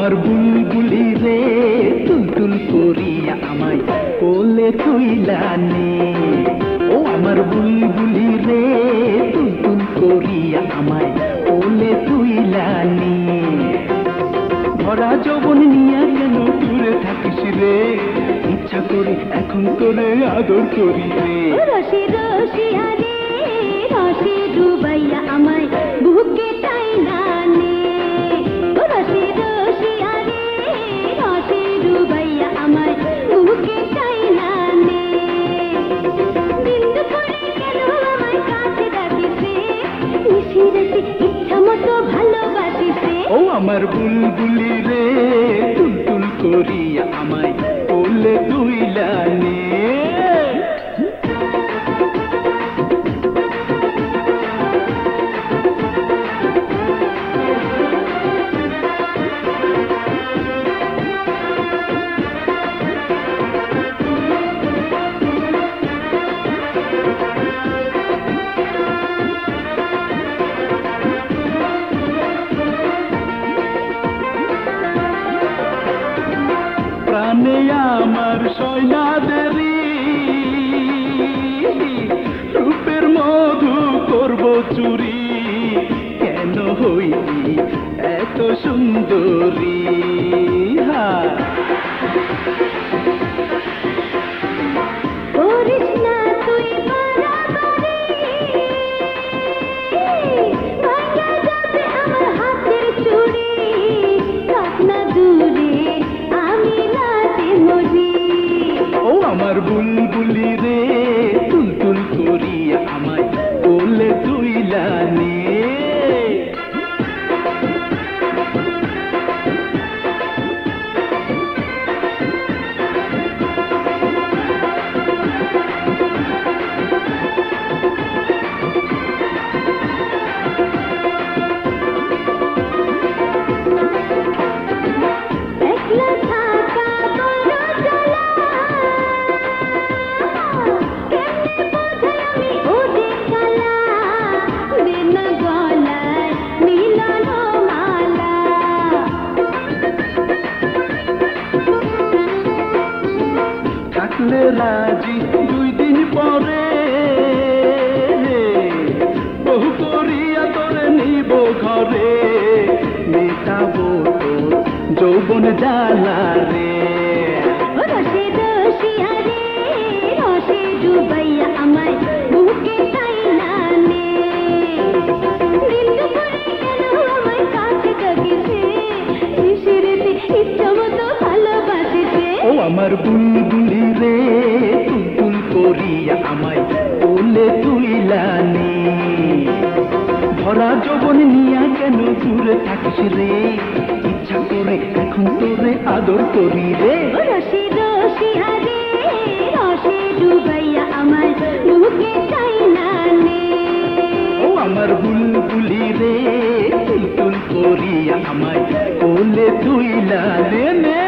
আমার বুলবুলি রে তুলতুল করিয়া আমায় কোলে তুইলা নে। ও আমার বুলবুলি রে তুলতুল করিয়া আমায় কোলে তুইলা নে। ভরা যৌবন নিয়া কেন দূরে থাকিস রে, ইচ্ছা করে এখন তোরে আদর করি রে। রসে রসিয়া রে রসে ডুবাইয়া আমায় বুকে টাইনা নে। রসে রসিয়া রে রসে ডুবাইয়া আমায় বুকে টাইনা নে। দিন দুপুরে কেন আমায় কাছে ডাকিস রে, নিশিরাতে ইচ্ছা মতো ভালোবাসিস রে। ও আমার বুলবুলি রে তুলতুল করিয়া আমায় কোলে তুইলা নে। প্রাণে আমার সয়নাদেরি রূপের মধু করব চুরি, কেন হইলি এত সুন্দরী। করিস না তুই বাড়াবাড়ি, ভাঙা যাবে আমার হাতের চুড়ি। থাক না দূরে আমি রাতে মরি। ও আমার বুলবুলি রে তুলতুল করিয়া আমায় কোলে তুইলা নে। একলা থাকা বড় জ্বালা, কেমনে বোঝাই আমি ওদের জ্বালা। দে না গলায় মিলন মালা। থাকলে রাজি 2 দিন পরে, বহু করিয়া তোরে নিব ঘরে। মেটাবো তোর যৌবন জ্বালা রে। রসে রসিয়া রে রসে ডুবাইয়া আমায় বুকে টাইনা নে। দিন দুপুরে কেন আমায় কাছে ডাকিস রে, নিশিরাতে ইচ্ছা মতো ভালোবাসিস রে। ও আমার বুলবুলি রে তুলতুল করিয়া আমায় কোলে তুইলা নে। ভরা যৌবন নিয়া কেন দূরে থাকিস রে, ইচ্ছা করে এখন তোরে আদর করি রে। রসে রসিয়া রে রসে ডুবাইয়া আমায় বুকে টাইনা নে। ও আমার বুলবুলি রে তুলতুল করিয়া আমায় কোলে তুইলা নে।